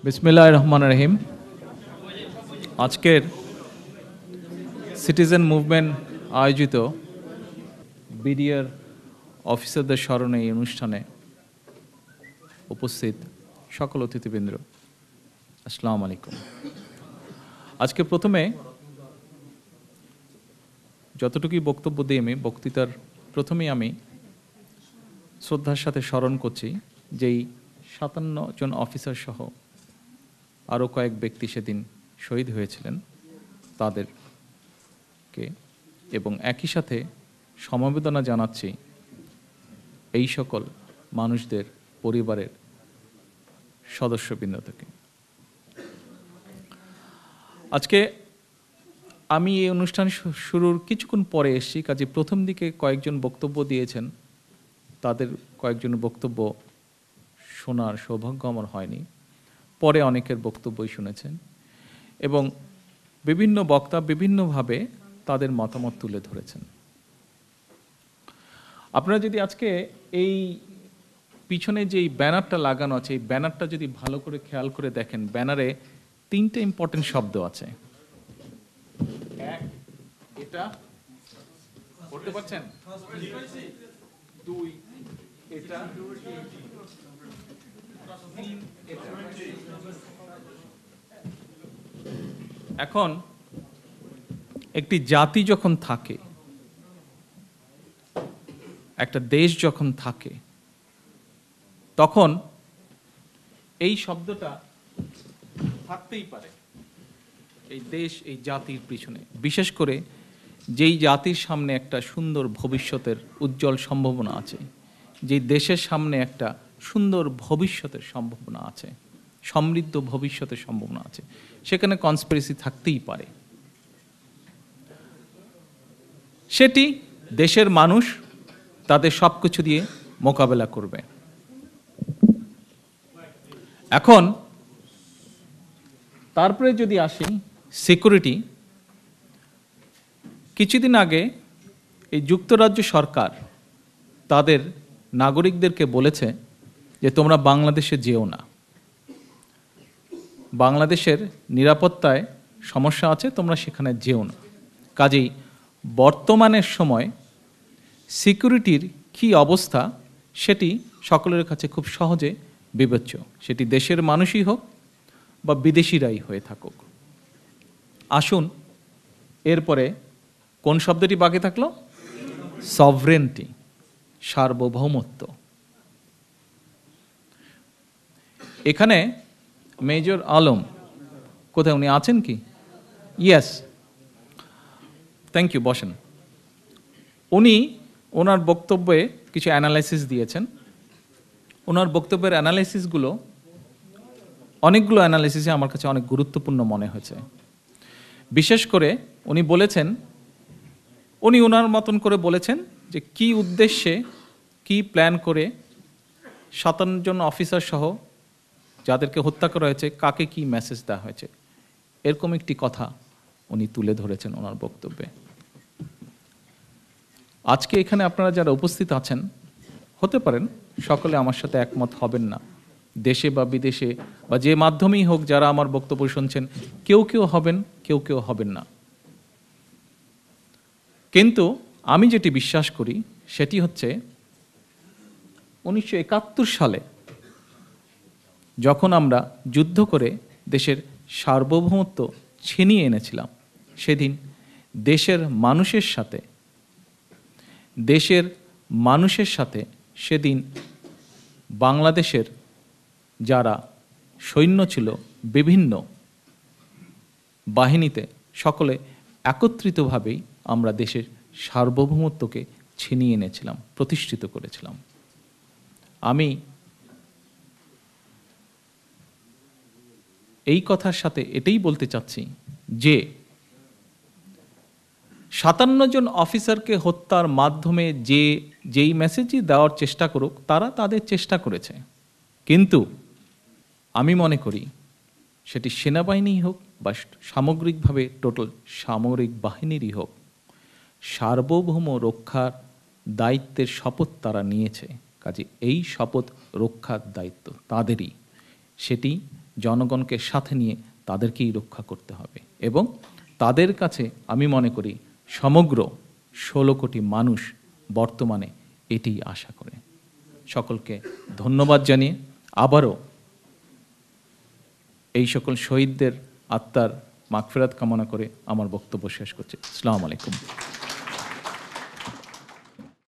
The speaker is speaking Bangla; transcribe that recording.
বিসমিল্লাহির রহমানির রহিম। আজকের সিটিজেন মুভমেন্ট আয়োজিত বিডিআর অফিসারদের স্মরণে এই অনুষ্ঠানে উপস্থিত সকল অতিথিবৃন্দ, আসসালামু আলাইকুম। আজকে প্রথমে যতটুকুই বক্তব্য দিই আমি বক্তৃতার প্রথমেই আমি শ্রদ্ধার সাথে স্মরণ করছি যেই 57 জন অফিসার সহ আরও কয়েক ব্যক্তি সেদিন শহীদ হয়েছিলেন তাদেরকে, এবং একই সাথে সমবেদনা জানাচ্ছি এই সকল মানুষদের পরিবারের সদস্যবৃন্দ থেকে। আজকে আমি এই অনুষ্ঠান শুরুর কিছুক্ষণ পরে এসেছি, কাজে প্রথম দিকে কয়েকজন বক্তব্য দিয়েছেন, তাদের কয়েকজন বক্তব্য শোনার সৌভাগ্য আমার হয়নি। পরে অনেকের বক্তব্যই শুনেছেন এবং বিভিন্ন বক্তা বিভিন্নভাবে তাদের মতামত তুলে ধরেছেন। আপনারা যদি আজকে এই পিছনে যেই ব্যানারটা লাগানো আছে, এই ব্যানারটা যদি ভালো করে খেয়াল করে দেখেন, ব্যানারে 3টে ইম্পর্টেন্ট শব্দ আছে। এক, এটা পড়তে পারছেন? 2, এটা 3, এটা। এখন একটি জাতি যখন থাকে, একটা দেশ যখন থাকে, তখন এই শব্দটা থাকতেই পারে এই দেশ, এই জাতির পিছনে। বিশেষ করে যেই জাতির সামনে একটা সুন্দর ভবিষ্যতের উজ্জ্বল সম্ভাবনা আছে, যেই দেশের সামনে একটা সুন্দর ভবিষ্যতের সম্ভাবনা আছে, সমৃদ্ধ ভবিষ্যতের সম্ভাবনা আছে, সেখানে কনস্পিরেসি থাকতেই পারে। সেটি দেশের মানুষ তাদের সব কিছু দিয়ে মোকাবেলা করবে। এখন তারপরে যদি আসি সিকিউরিটি, কিছুদিন আগে এই যুক্তরাজ্য সরকার তাদের নাগরিকদেরকে বলেছে যে তোমরা বাংলাদেশে যেও না, বাংলাদেশের নিরাপত্তায় সমস্যা আছে, তোমরা সেখানে যেও না। কাজেই বর্তমানের সময় সিকিউরিটির কী অবস্থা সেটি সকলের কাছে খুব সহজে বিবেচ্য, সেটি দেশের মানুষই হোক বা বিদেশিরাই হয়ে থাকুক। আসুন এরপরে কোন শব্দটি বাকি থাকলো? সভরেন্টি, সার্বভৌমত্ব। এখানে মেজর আলম কোথায়, উনি আছেন কি? ইয়েস, থ্যাংক ইউ, বসেন। উনি ওনার বক্তব্যে কিছু অ্যানালাইসিস দিয়েছেন। ওনার বক্তব্যের অ্যানালাইসিসগুলো, অনেকগুলো অ্যানালাইসিসে আমার কাছে অনেক গুরুত্বপূর্ণ মনে হয়েছে। বিশেষ করে উনি বলেছেন, উনি ওনার মতন করে বলেছেন যে কি উদ্দেশ্যে, কি প্ল্যান করে 57 জন অফিসার সহ যাদেরকে হত্যা করা হয়েছে, কাকে কি মেসেজ দেওয়া হয়েছে, এরকম একটি কথা উনি তুলে ধরেছেন ওনার বক্তব্যে। আজকে এখানে আপনারা যারা উপস্থিত আছেন, হতে পারেন সকলে আমার সাথে একমত হবেন না, দেশে বা বিদেশে বা যে মাধ্যমেই হোক যারা আমার বক্তব্য শুনছেন, কেউ কেউ হবেন, কেউ কেউ হবেন না। কিন্তু আমি যেটি বিশ্বাস করি সেটি হচ্ছে 1971 সালে যখন আমরা যুদ্ধ করে দেশের সার্বভৌমত্ব ছিনিয়ে এনেছিলাম, সেদিন দেশের মানুষের সাথে সেদিন বাংলাদেশের যারা সৈন্য ছিল বিভিন্ন বাহিনীতে, সকলে একত্রিতভাবেই আমরা দেশের সার্বভৌমত্বকে ছিনিয়ে এনেছিলাম, প্রতিষ্ঠিত করেছিলাম। আমি এই কথার সাথে এটাই বলতে চাচ্ছি যে 57 জন অফিসারকে হত্যার মাধ্যমে যেই মেসেজই দেওয়ার চেষ্টা করুক, তারা তাদের চেষ্টা করেছে, কিন্তু আমি মনে করি সেটি সেনাবাহিনী হোক বা সামগ্রিকভাবে টোটাল সামরিক বাহিনীরই হোক, সার্বভৌম রক্ষার দায়িত্বের শপথ তারা নিয়েছে। কাজে এই শপথ রক্ষার দায়িত্ব তাদেরই, সেটি জনগণকে সাথে নিয়ে তাদেরকেই রক্ষা করতে হবে এবং তাদের কাছে আমি মনে করি সমগ্র 16 কোটি মানুষ বর্তমানে এটিই আশা করে। সকলকে ধন্যবাদ জানিয়ে আবারও এই সকল শহীদদের আত্মার মাগফিরাত কামনা করে আমার বক্তব্য শেষ করছি। আসসালামু আলাইকুম।